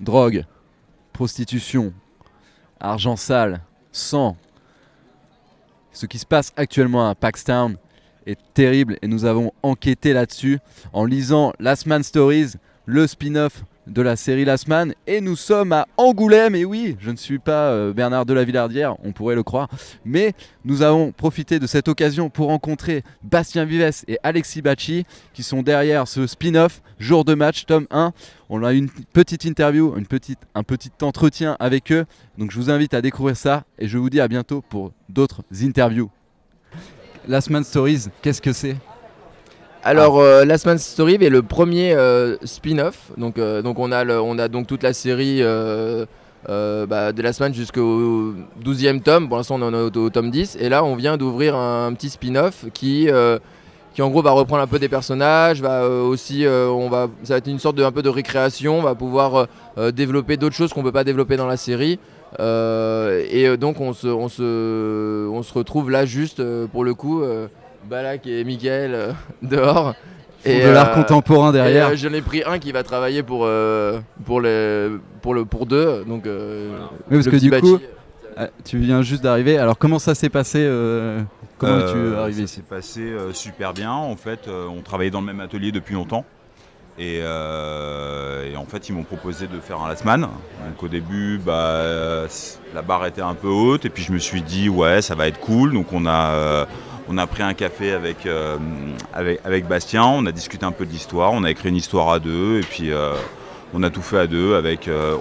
drogue, prostitution, argent sale, sang. Ce qui se passe actuellement à Paxtown est terrible et nous avons enquêté là-dessus en lisant Last Man Stories, le spin-off de la série Last Man, et nous sommes à Angoulême. Et oui, je ne suis pas Bernard de la Villardière, on pourrait le croire, mais nous avons profité de cette occasion pour rencontrer Bastien Vives et Alexis Bacci qui sont derrière ce spin-off Jour de match tome 1. On a eu une petite interview, un petit entretien avec eux, donc je vous invite à découvrir ça et je vous dis à bientôt pour d'autres interviews. Last Man Stories, qu'est-ce que c'est ? Alors, Last Man Story est le premier spin-off. Donc on a donc toute la série de Last Man jusqu'au 12e tome. Pour l'instant, on en est au tome 10. Et là, on vient d'ouvrir un petit spin-off qui en gros va reprendre un peu des personnages. Ça va être une sorte un peu de récréation. On va pouvoir développer d'autres choses qu'on ne peut pas développer dans la série. Donc on se retrouve là juste pour le coup. Balak et Mickaël dehors. Et de l'art contemporain derrière. J'en ai pris un qui va travailler pour deux. Donc, oui, parce que du coup, tu viens juste d'arriver. Alors comment ça s'est passé Comment es-tu arrivé? Ça s'est passé super bien. En fait, on travaillait dans le même atelier depuis longtemps. Et en fait, ils m'ont proposé de faire un Last Man. Donc au début, la barre était un peu haute. Et puis je me suis dit, ouais, ça va être cool. Donc on a pris un café avec Bastien, on a discuté un peu de l'histoire, on a écrit une histoire à deux et puis on a tout fait à deux.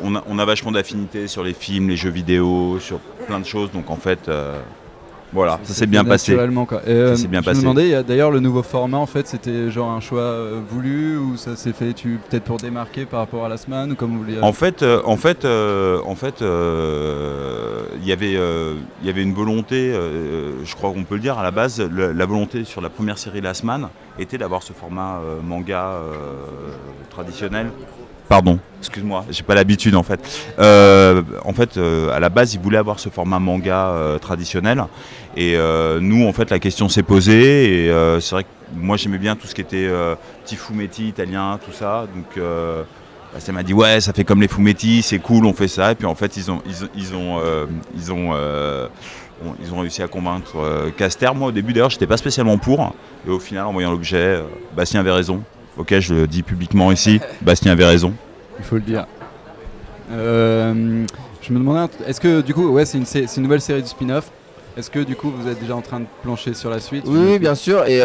On a vachement d'affinités sur les films, les jeux vidéo, sur plein de choses. Donc en fait, voilà, ça s'est bien passé. Quoi. Ça s'est bien passé. Je me demandais, d'ailleurs, le nouveau format, en fait, c'était genre un choix voulu ou ça s'est fait peut-être pour démarquer par rapport à la semaine ou comme vous voulez. En fait, il y avait une volonté, je crois qu'on peut le dire à la base, la volonté sur la première série Last Man était d'avoir ce format manga traditionnel. Pardon, excuse-moi, j'ai pas l'habitude en fait. À la base, ils voulaient avoir ce format manga traditionnel. Et nous, en fait, la question s'est posée. Et c'est vrai que moi, j'aimais bien tout ce qui était petit fumetti italien, tout ça. Donc, ça m'a dit ouais, ça fait comme les fumetti, c'est cool, on fait ça. Et puis en fait, ils ont réussi à convaincre Caster. Moi, au début, d'ailleurs, j'étais pas spécialement pour. Et au final, en voyant l'objet, Bastien avait raison. Ok, je le dis publiquement ici, Bastien avait raison. Il faut le dire. Je me demandais, est-ce que du coup, ouais, c'est une nouvelle série de spin-off. Est-ce que du coup, vous êtes déjà en train de plancher sur la suite? Oui, bien sûr. Et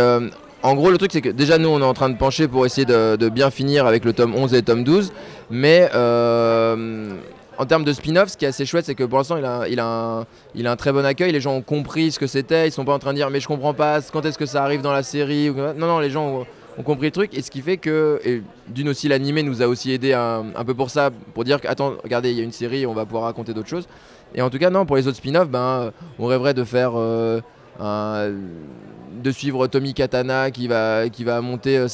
en gros, le truc, c'est que déjà, nous, on est en train de pencher pour essayer de bien finir avec le tome 11 et le tome 12. Mais en termes de spin-off, ce qui est assez chouette, c'est que pour l'instant, il a un très bon accueil. Les gens ont compris ce que c'était. Ils sont pas en train de dire, mais je comprends pas, quand est-ce que ça arrive dans la série? Non, les gens ont compris le truc. Et ce qui fait que, et d'une aussi, l'animé nous a aussi aidé un peu pour ça, pour dire que, attends, regardez, il y a une série, on va pouvoir raconter d'autres choses. Et en tout cas, non, pour les autres spin-offs, on rêverait de faire de suivre Tommy Katana qui va monter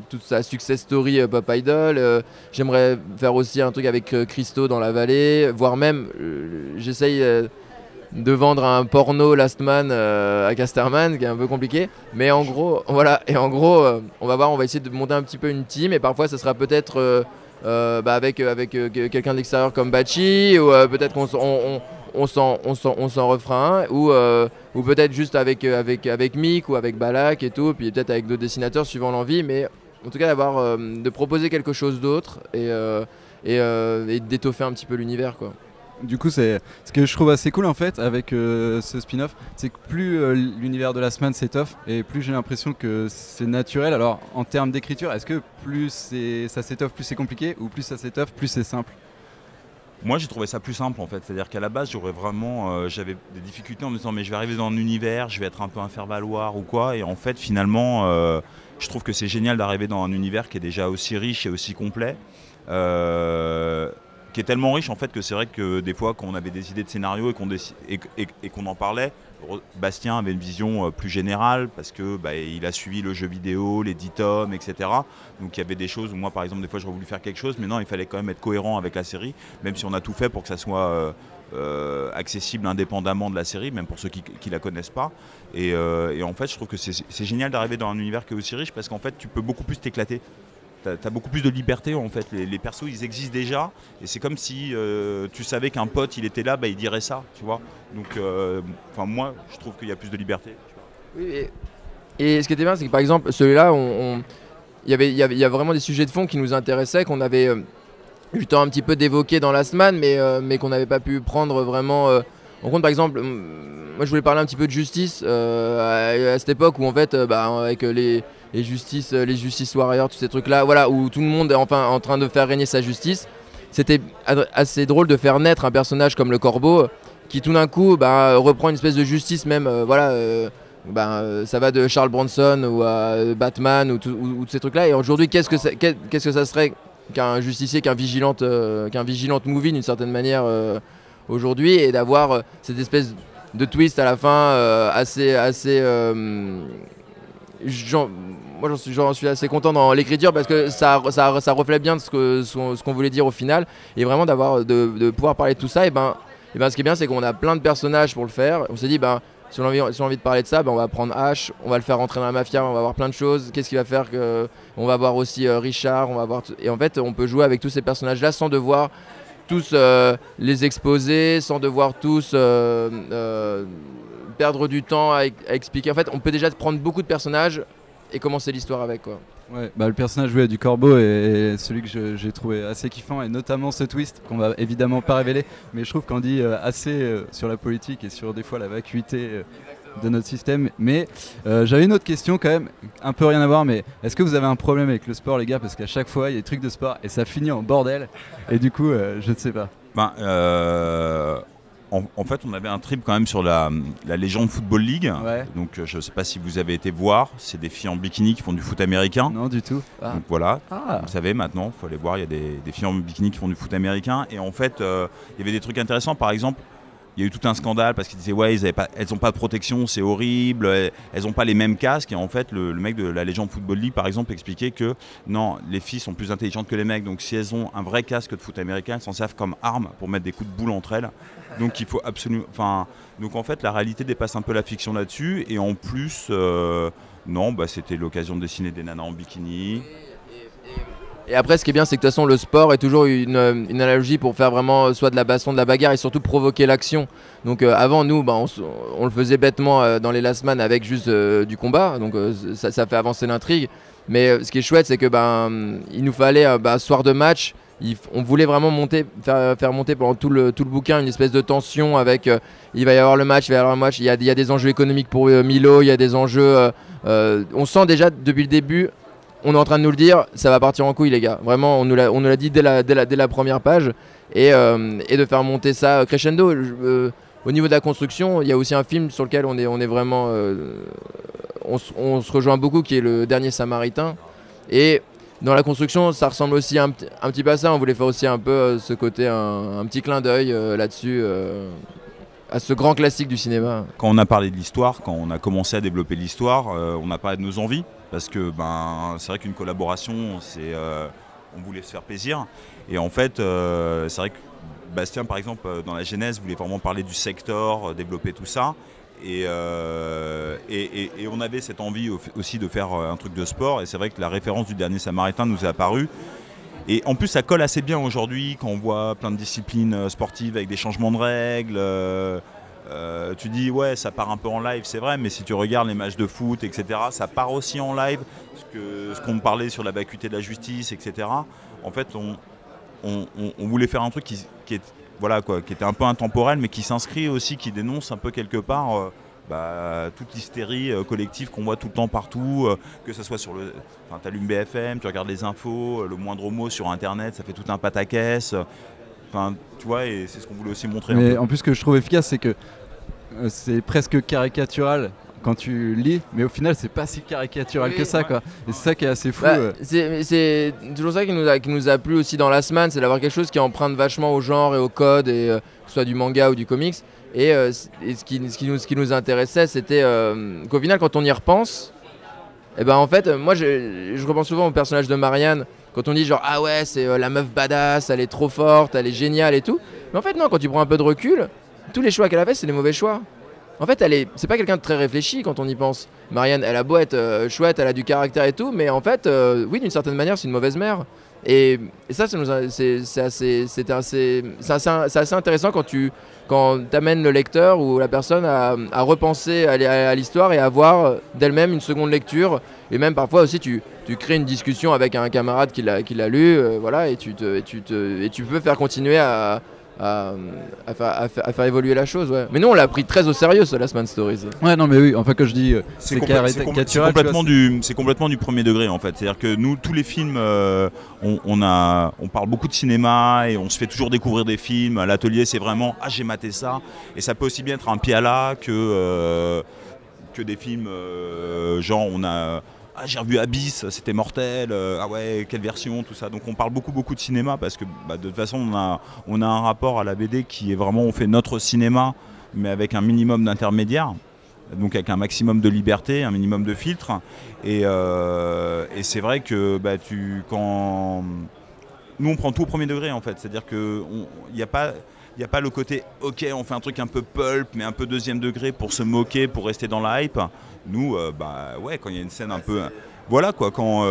toute sa success story Pop Idol. J'aimerais faire aussi un truc avec Christo dans la vallée, voire même j'essaye de vendre un porno Last Man à Casterman, qui est un peu compliqué. Mais en gros, voilà. Et en gros, on va voir, on va essayer de monter un petit peu une team. Et parfois, ça sera peut-être avec quelqu'un de l'extérieur comme Bacci, ou peut-être qu'on s'en refera un, ou peut-être juste avec Mick ou avec Balak et tout, puis peut-être avec d'autres dessinateurs suivant l'envie. Mais en tout cas, de proposer quelque chose d'autre et d'étoffer un petit peu l'univers, quoi. Du coup, c'est ce que je trouve assez cool en fait avec ce spin-off, c'est que plus l'univers de la semaine s'étoffe et plus j'ai l'impression que c'est naturel. Alors en termes d'écriture, est-ce que plus ça s'étoffe, plus c'est compliqué, ou plus ça s'étoffe, plus c'est simple? Moi, j'ai trouvé ça plus simple en fait. C'est-à-dire qu'à la base, j'avais des difficultés en me disant mais je vais arriver dans un univers, je vais être un peu un faire-valoir ou quoi. Et en fait, finalement, je trouve que c'est génial d'arriver dans un univers qui est déjà aussi riche et aussi complet. Qui est tellement riche en fait que c'est vrai que des fois quand on avait des idées de scénario et qu'on en parlait, Bastien avait une vision plus générale parce que il a suivi le jeu vidéo, les 10 tomes, etc. Donc il y avait des choses où moi par exemple des fois j'aurais voulu faire quelque chose, mais non, il fallait quand même être cohérent avec la série, même si on a tout fait pour que ça soit accessible indépendamment de la série, même pour ceux qui la connaissent pas. Et en fait je trouve que c'est génial d'arriver dans un univers qui est aussi riche parce qu'en fait tu peux beaucoup plus t'éclater. t'as beaucoup plus de liberté en fait. Les persos ils existent déjà et c'est comme si tu savais qu'un pote il était là, bah, il dirait ça, tu vois. Donc moi je trouve qu'il y a plus de liberté. Tu vois. Oui, et ce qui était bien, c'est que par exemple, celui-là, il y a vraiment des sujets de fond qui nous intéressaient, qu'on avait eu le temps un petit peu d'évoquer dans la semaine, mais qu'on n'avait pas pu prendre vraiment en compte. Par exemple, moi je voulais parler un petit peu de justice à cette époque où en fait, avec les justice warriors, tous ces trucs-là, voilà, où tout le monde est enfin en train de faire régner sa justice. C'était assez drôle de faire naître un personnage comme le Corbeau qui tout d'un coup reprend une espèce de justice même, ça va de Charles Bronson ou à Batman ou tous ces trucs-là. Et aujourd'hui, qu'est-ce que ça serait qu'un justicier, qu'un vigilante movie d'une certaine manière aujourd'hui, et d'avoir cette espèce de twist à la fin moi j'en suis assez content dans l'écriture parce que ça reflète bien ce qu'on voulait dire au final, et vraiment de pouvoir parler de tout ça. Et ce qui est bien, c'est qu'on a plein de personnages pour le faire. On s'est dit si on a envie de parler de ça, on va prendre Ash, on va le faire rentrer dans la mafia, on va voir plein de choses. Qu'est-ce qui va faire que on va voir aussi Richard, et en fait on peut jouer avec tous ces personnages là sans devoir tous les exposer, sans devoir tous perdre du temps à expliquer. En fait, on peut déjà prendre beaucoup de personnages et commencer l'histoire avec, quoi. Ouais, le personnage joué du Corbeau est celui que j'ai trouvé assez kiffant, et notamment ce twist qu'on va évidemment pas révéler, mais je trouve qu'on dit assez sur la politique et sur des fois la vacuité de notre système. Mais j'avais une autre question quand même, un peu rien à voir, mais est-ce que vous avez un problème avec le sport, les gars? Parce qu'à chaque fois il y a des trucs de sport et ça finit en bordel, et du coup je ne sais pas. En fait, on avait un trip quand même sur la légende Football League. Ouais. Donc, je ne sais pas si vous avez été voir. C'est des filles en bikini qui font du foot américain. Non, du tout. Ah. Donc voilà, Ah. Vous savez maintenant, il faut aller voir. Il y a des filles en bikini qui font du foot américain. Et en fait, il y avait des trucs intéressants. Par exemple, il y a eu tout un scandale parce qu'ils disaient ouais, elles n'ont pas de protection, c'est horrible, elles n'ont pas les mêmes casques. Et en fait, le mec de la légende Football League, par exemple, expliquait que non, les filles sont plus intelligentes que les mecs. Donc si elles ont un vrai casque de foot américain, elles s'en servent comme arme pour mettre des coups de boule entre elles. Donc il faut absolument. Donc en fait, la réalité dépasse un peu la fiction là-dessus. Et en plus, c'était l'occasion de dessiner des nanas en bikini. Et après, ce qui est bien, c'est que de toute façon, le sport est toujours une analogie pour faire vraiment soit de la baston, de la bagarre, et surtout provoquer l'action. Donc avant, nous, on le faisait bêtement dans les last man avec juste du combat. Donc ça fait avancer l'intrigue. Mais ce qui est chouette, c'est que il nous fallait soir de match. On voulait vraiment faire monter pendant tout le bouquin une espèce de tension avec il va y avoir le match, il y a des enjeux économiques pour Milo, il y a des enjeux. On sent déjà depuis le début. On est en train de nous le dire, ça va partir en couille, les gars. Vraiment, on nous l'a dit dès la première page. Et de faire monter ça crescendo. Au niveau de la construction, il y a aussi un film sur lequel on est vraiment... on se rejoint beaucoup, qui est Le Dernier Samaritain. Et dans la construction, ça ressemble aussi un petit peu à ça. On voulait faire aussi un peu ce côté, un petit clin d'œil là-dessus, à ce grand classique du cinéma. Quand on a parlé de l'histoire, quand on a commencé à développer l'histoire, on a parlé de nos envies. Parce que c'est vrai qu'une collaboration, on voulait se faire plaisir. Et en fait, c'est vrai que Bastien, par exemple, dans la genèse, voulait vraiment parler du secteur, développer tout ça. Et on avait cette envie aussi de faire un truc de sport. Et c'est vrai que la référence du Dernier Samaritain nous est apparue. Et en plus, ça colle assez bien aujourd'hui quand on voit plein de disciplines sportives avec des changements de règles. Tu dis ouais, ça part un peu en live, c'est vrai, mais si tu regardes les matchs de foot, etc., ça part aussi en live. Ce qu'on me parlait sur la vacuité de la justice, etc. En fait, on voulait faire un truc qui était un peu intemporel, mais qui s'inscrit aussi, qui dénonce un peu quelque part toute l'hystérie collective qu'on voit tout le temps partout, que ce soit tu allumes BFM, tu regardes les infos, le moindre mot sur Internet, ça fait tout un pataquès. Tu vois, et c'est ce qu'on voulait aussi montrer. Mais en plus, ce que je trouve efficace, c'est que c'est presque caricatural quand tu lis, mais au final, c'est pas si caricatural que ça, quoi. Et c'est ça qui est assez fou. C'est toujours ça qui nous a plu aussi dans Last Man, c'est d'avoir quelque chose qui emprunte vachement au genre et au code, et que ce soit du manga ou du comics. Et ce qui nous intéressait, c'était qu'au final, quand on y repense, en fait, moi, je repense souvent au personnage de Marianne. Quand on dit genre ah ouais, c'est la meuf badass, elle est trop forte, elle est géniale et tout. Mais en fait non, quand tu prends un peu de recul, tous les choix qu'elle a fait, c'est des mauvais choix. En fait, c'est pas quelqu'un de très réfléchi quand on y pense. Marianne, elle a beau être chouette, elle a du caractère et tout, mais en fait, oui, d'une certaine manière, c'est une mauvaise mère. Et ça c'est assez intéressant quand t'amènes le lecteur ou la personne à repenser à l'histoire et à voir d'elle-même une seconde lecture. Et même parfois aussi, tu crées une discussion avec un camarade qui l'a lu, voilà, et tu peux faire continuer à faire évoluer la chose, ouais. Mais nous on l'a pris très au sérieux, ce Last Man Stories. Ouais, non mais oui, enfin quand je dis c'est complètement du premier degré en fait. C'est-à-dire que nous, tous les films, on parle beaucoup de cinéma et on se fait toujours découvrir des films. À l'atelier, c'est vraiment j'ai maté ça, et ça peut aussi bien être un piala que des films genre j'ai revu Abyss, c'était mortel, ah ouais, quelle version, tout ça. Donc on parle beaucoup de cinéma parce que de toute façon on a un rapport à la BD qui est vraiment, on fait notre cinéma mais avec un minimum d'intermédiaires, donc avec un maximum de liberté, un minimum de filtre. Et c'est vrai que quand nous on prend tout au premier degré en fait, c'est-à-dire qu'il n'y a pas le côté ok on fait un truc un peu pulp mais un peu deuxième degré pour se moquer, pour rester dans la hype. Nous ouais, quand il y a une scène un peu voilà quoi, quand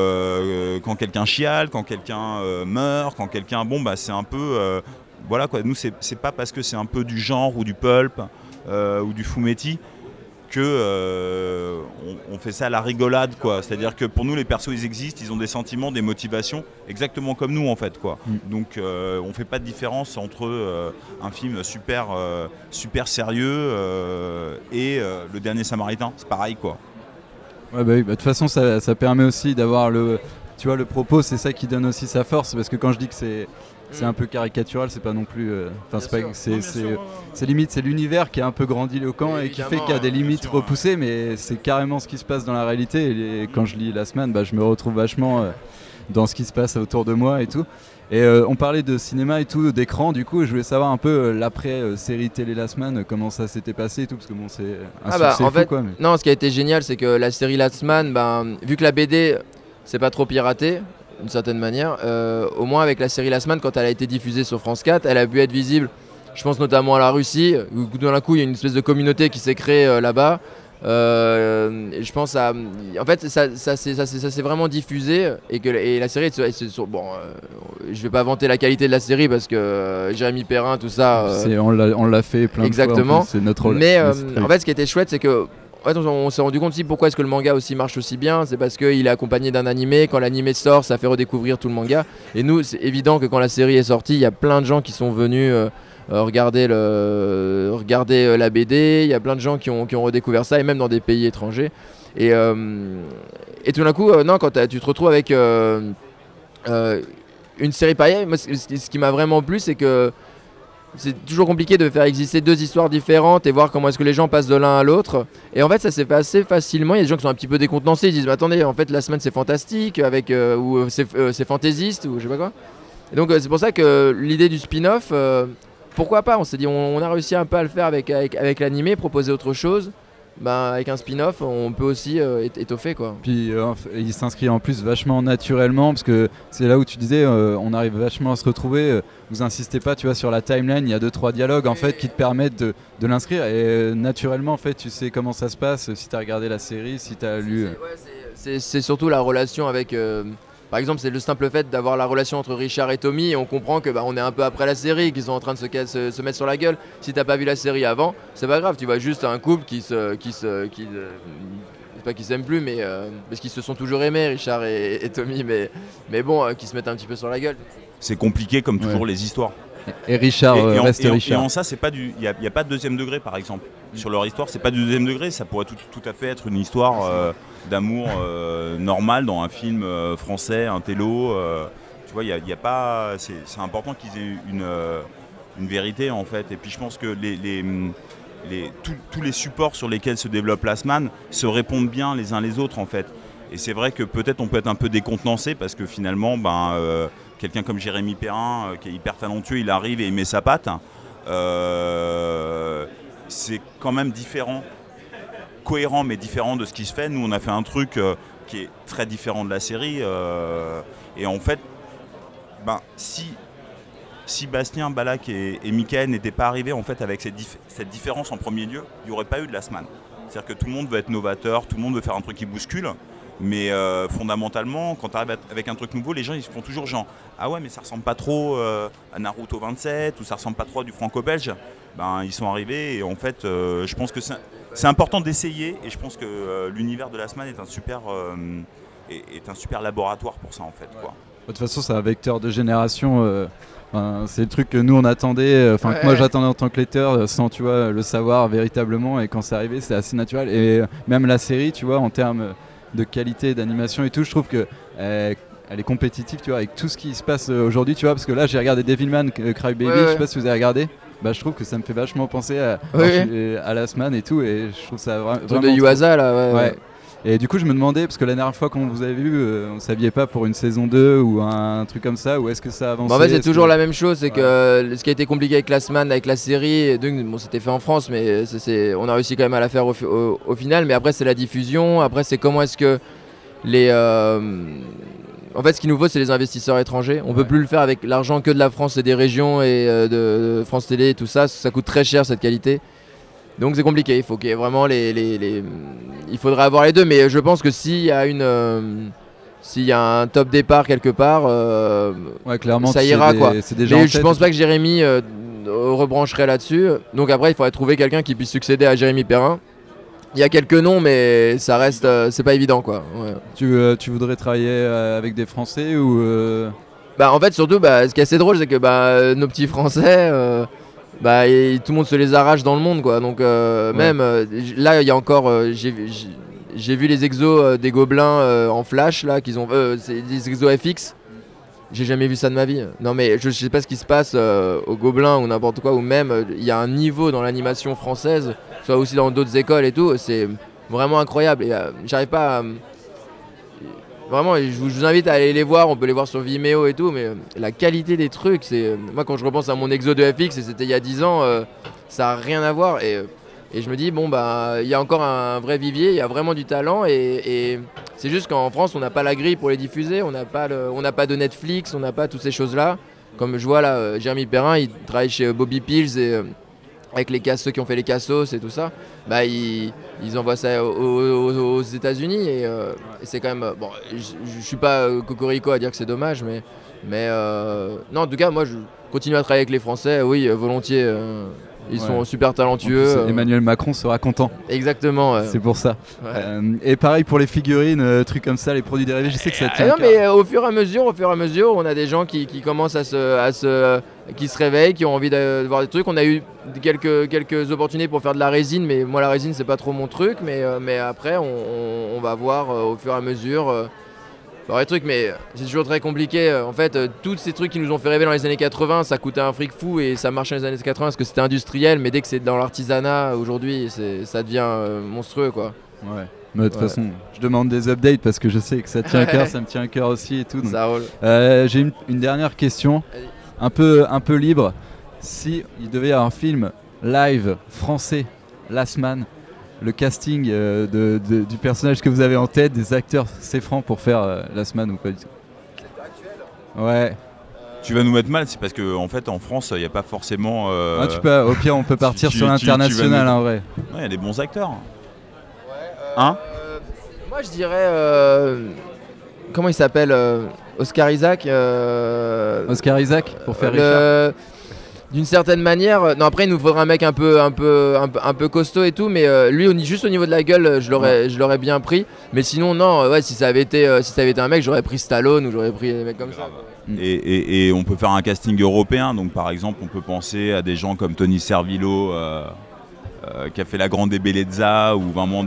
quelqu'un chiale, quand quelqu'un meurt, quand quelqu'un c'est un peu voilà quoi. Nous c'est pas parce que c'est un peu du genre ou du pulp ou du fumetti que on fait ça à la rigolade quoi. C'est-à-dire que pour nous les persos ils existent, ils ont des sentiments, des motivations exactement comme nous en fait quoi. Donc on fait pas de différence entre un film super sérieux et Le Dernier Samaritain, c'est pareil quoi. Ouais de toute façon ça permet aussi d'avoir le propos, c'est ça qui donne aussi sa force, parce que quand je dis que c'est un peu caricatural, c'est pas non plus c'est limite, c'est l'univers qui est un peu grandiloquent et qui fait qu'il y a des limites repoussées, mais c'est carrément ce qui se passe dans la réalité. Et quand je lis Last Man, je me retrouve vachement dans ce qui se passe autour de moi et tout. Et on parlait de cinéma et tout, d'écran, du coup je voulais savoir un peu l'après série télé Last Man, comment ça s'était passé et tout, parce que bon, c'est un succès en fou fait, quoi. Mais... Non, ce qui a été génial, c'est que la série Last Man, vu que la BD c'est pas trop piraté d'une certaine manière, au moins avec la série Last Man, quand elle a été diffusée sur France 4, elle a pu être visible. Je pense notamment à la Russie, où d'un coup il y a une espèce de communauté qui s'est créée là-bas. Et je pense en fait ça s'est vraiment diffusé, et la série je vais pas vanter la qualité de la série parce que Jérémy Perrin tout ça on l'a fait plein exactement. de fois, c'est notre rôle. Mais en fait ce qui était chouette, c'est que en fait, on s'est rendu compte aussi pourquoi est-ce que le manga aussi marche aussi bien. C'est parce qu'il est accompagné d'un animé. Quand l'animé sort, ça fait redécouvrir tout le manga. Et nous, c'est évident que quand la série est sortie, il y a plein de gens qui sont venus regarder la BD. Il y a plein de gens qui ont redécouvert ça, et même dans des pays étrangers. Et tout d'un coup, quand tu te retrouves avec une série pareille, moi, ce qui m'a vraiment plu, c'est que c'est toujours compliqué de faire exister deux histoires différentes et voir comment est-ce que les gens passent de l'un à l'autre. Et en fait, ça s'est fait assez facilement. Il y a des gens qui sont un petit peu décontenancés. Ils disent, mais attendez, en fait, la semaine c'est fantastique, ou c'est fantaisiste, ou je sais pas quoi. Et donc, c'est pour ça que l'idée du spin-off, pourquoi pas ? On s'est dit, on a réussi un peu à le faire avec l'animé, proposer autre chose. Avec un spin-off, on peut aussi étoffer quoi. Puis il s'inscrit en plus vachement naturellement, parce que c'est là où tu disais on arrive vachement à se retrouver. Vous insistez pas, tu vois, sur la timeline, il y a 2-3 dialogues en fait qui te permettent de l'inscrire, et naturellement en fait tu sais comment ça se passe si tu as regardé la série, si tu as lu. C'est surtout la relation avec par exemple, c'est le simple fait d'avoir la relation entre Richard et Tommy, et on comprend que on est un peu après la série, qu'ils sont en train de se mettre sur la gueule. Si t'as pas vu la série avant, c'est pas grave, tu vois juste un couple qui pas qu'ils s'aiment plus, mais parce qu'ils se sont toujours aimés, Richard et Tommy, mais bon, qui se mettent un petit peu sur la gueule. C'est compliqué comme toujours les histoires. Et Richard reste Richard. Et en ça, c'est pas il y a pas de deuxième degré par exemple. Sur leur histoire, c'est pas du deuxième degré, ça pourrait tout à fait être une histoire d'amour normal dans un film français, un télo. Tu vois, il y a pas. C'est important qu'ils aient une vérité en fait. Et puis je pense que tous les supports sur lesquels se développe Last Man se répondent bien les uns les autres en fait. Et c'est vrai que peut-être on peut être un peu décontenancé parce que finalement, quelqu'un comme Jérémy Perrin, qui est hyper talentueux, il arrive et il met sa patte. C'est quand même différent, cohérent mais différent de ce qui se fait. Nous, on a fait un truc qui est très différent de la série. Et en fait, si si Bastien, Balak et Mickaël n'étaient pas arrivés en fait avec cette différence en premier lieu, il n'y aurait pas eu de Last Man. C'est-à-dire que tout le monde veut être novateur, tout le monde veut faire un truc qui bouscule, mais fondamentalement, quand tu arrives avec un truc nouveau, les gens ils se font toujours genre ah ouais mais ça ressemble pas trop à Naruto 27 ou ça ressemble pas trop à du franco-belge. Ben ils sont arrivés et en fait je pense que c'est important d'essayer et je pense que l'univers de Last Man est un super laboratoire pour ça en fait quoi. De toute façon, c'est un vecteur de génération. C'est le truc que nous on attendait, que moi j'attendais en tant que lecteur, sans tu vois le savoir véritablement. Et quand c'est arrivé, c'est assez naturel. Et même la série, tu vois, en termes de qualité d'animation et tout, je trouve que elle est compétitive, tu vois, avec tout ce qui se passe aujourd'hui, tu vois. Parce que là, j'ai regardé Devilman Crybaby. Je sais pas si vous avez regardé. Bah, je trouve que ça me fait vachement penser à Last Man et tout. Et je trouve ça vraiment. De Yuasa là, ouais. Et du coup, je me demandais, parce que la dernière fois qu'on vous avait vu, on ne saviez pas pour une saison 2 ou un truc comme ça, ou est-ce que ça avance? En fait, c'est toujours la même chose, c'est que ce qui a été compliqué avec Last Man, avec la série, donc, bon, c'était fait en France, mais on a réussi quand même à la faire au final, mais après, c'est la diffusion, après, c'est comment est-ce que les... En fait, ce qui nous vaut, c'est les investisseurs étrangers. On ne peut plus le faire avec l'argent que de la France et des régions et de France Télé et tout ça, ça coûte très cher cette qualité. Donc c'est compliqué, il faut qu'il y ait vraiment il faudrait avoir les deux, mais je pense que s'il y a un top départ quelque part, clairement, ça ira quoi. Mais je pense pas que Jérémy rebrancherait là-dessus. Donc après, il faudrait trouver quelqu'un qui puisse succéder à Jérémy Perrin. Il y a quelques noms, mais ça reste, c'est pas évident quoi. Ouais. Tu voudrais travailler avec des Français ou En fait, surtout, ce qui est assez drôle, c'est que nos petits Français. Et tout le monde se les arrache dans le monde quoi, donc même là il y a encore j'ai vu les exos des gobelins en flash là qu'ils ont c'est des exos FX, j'ai jamais vu ça de ma vie. Non mais je sais pas ce qui se passe aux gobelins ou n'importe quoi, ou même il y a un niveau dans l'animation française, soit aussi dans d'autres écoles et tout, c'est vraiment incroyable et j'arrive pas à... Vraiment, je vous invite à aller les voir, on peut les voir sur Vimeo et tout, mais la qualité des trucs, c'est... Moi, quand je repense à mon exo de FX, et c'était il y a 10 ans, ça n'a rien à voir. Et je me dis, il y a encore un vrai vivier, il y a vraiment du talent, et c'est juste qu'en France, on n'a pas la grille pour les diffuser, on n'a pas de Netflix, on n'a pas toutes ces choses-là. Comme je vois là, Jérémy Perrin, il travaille chez Bobby Pills, et avec ceux qui ont fait les Cassos et tout ça, ils envoient ça aux États-Unis et c'est quand même je suis pas cocorico à dire que c'est dommage, mais non, en tout cas moi je continue à travailler avec les Français, oui, volontiers. Ils sont super talentueux. Emmanuel Macron sera content. Exactement. C'est pour ça. Et pareil pour les figurines, trucs comme ça, les produits dérivés, je sais que ça tient. Non, mais au fur et à mesure, on a des gens qui commencent qui se réveillent, qui ont envie de voir des trucs. On a eu quelques opportunités pour faire de la résine, mais moi la résine c'est pas trop mon truc. Mais après on va voir au fur et à mesure. Les trucs, mais c'est toujours très compliqué. En fait, tous ces trucs qui nous ont fait rêver dans les années 80, ça coûtait un fric fou et ça marchait dans les années 80 parce que c'était industriel. Mais dès que c'est dans l'artisanat, aujourd'hui, ça devient monstrueux, quoi. Ouais. Mais de toute façon, je demande des updates parce que je sais que ça tient à cœur, ça me tient à cœur aussi et tout. Donc. Ça roule. J'ai une dernière question, un peu libre. Si il devait y avoir un film live français, Last Man, le casting du personnage que vous avez en tête, des acteurs, c'est franc pour faire Last Man ou pas du tout? Ouais. Tu vas nous mettre mal, c'est parce qu'en fait en France il n'y a pas forcément... au pire on peut partir sur l'international en vrai. Il y a des bons acteurs. Moi je dirais... comment il s'appelle Oscar Isaac Oscar Isaac pour faire Richard. D'une certaine manière, non, après il nous faudrait un mec un peu costaud et tout, mais lui juste au niveau de la gueule je l'aurais bien pris, mais sinon non, si ça avait été un mec, j'aurais pris Stallone ou j'aurais pris des mecs comme ça. Et on peut faire un casting européen, donc par exemple on peut penser à des gens comme Tony Servillo qui a fait La Grande Bellezza, ou vraiment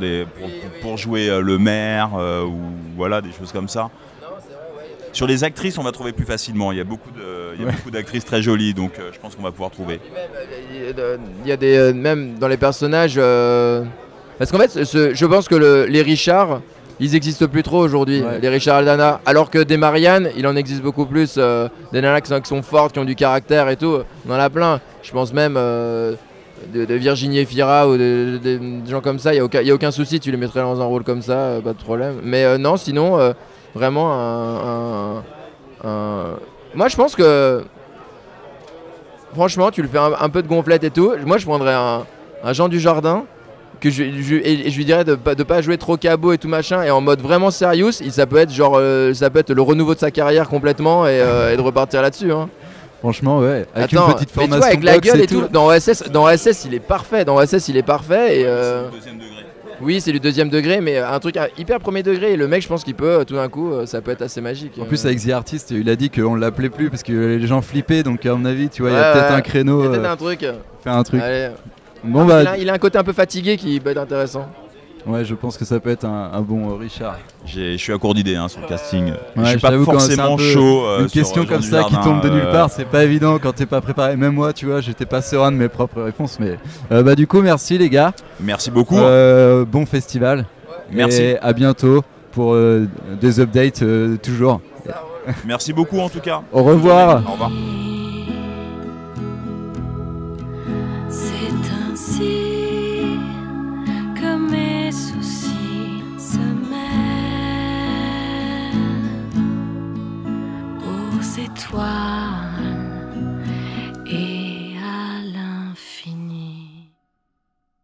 pour jouer le maire, ou voilà des choses comme ça. Sur les actrices, on va trouver plus facilement. Il y a beaucoup d'actrices très jolies, donc je pense qu'on va pouvoir trouver. Il y a des même dans les personnages, parce qu'en fait, je pense que les Richard, ils n'existent plus trop aujourd'hui. Les Richard Aldana, alors que des Marianne, il en existe beaucoup plus. Des nanas qui sont fortes, qui ont du caractère et tout. On en a plein. Je pense même de Virginie Efira ou de gens comme ça. Il y a aucun souci. Tu les mettrais dans un rôle comme ça, pas de problème. Mais non, sinon. Vraiment moi je pense que franchement, tu le fais un peu de gonflette et tout. Moi, je prendrais un Jean Dujardin et je lui dirais de pas jouer trop cabot et tout machin, et en mode vraiment serious. Ça peut être genre, ça peut être le renouveau de sa carrière complètement et de repartir là-dessus. Hein. Franchement, ouais. Avec Attends, une petite mais tu formation vois, avec la boxe gueule et et tout. Dans OSS, il est parfait. Dans OSS, il est parfait. Et Deuxième degré. oui, c'est du deuxième degré, mais un truc hyper premier degré. Et le mec, je pense qu'il peut, tout d'un coup, ça peut être assez magique. En plus, avec The Artist, il a dit qu'on l'appelait plus parce que les gens flippaient. Donc, à mon avis, tu vois, il y Ouais, a peut-être ouais. un créneau. Il y a peut-être un truc. Faire un truc. Allez. Bon, bah, Il a un côté un peu fatigué qui peut être intéressant. ouais, je pense que ça peut être un bon Richard. Je suis à court d'idées sur le casting. Ouais, je suis pas j'avoue, quand c'est forcément un peu chaud. Une sur question Jean comme ça qui Dujardin, tombe de nulle part, c'est pas évident quand t'es pas préparé. Même moi, tu vois, j'étais pas serein de mes propres réponses. Mais bah, du coup, merci les gars. Merci beaucoup. Bon festival. Merci. Et à bientôt pour des updates toujours. Merci beaucoup en tout cas. Au revoir. Au revoir.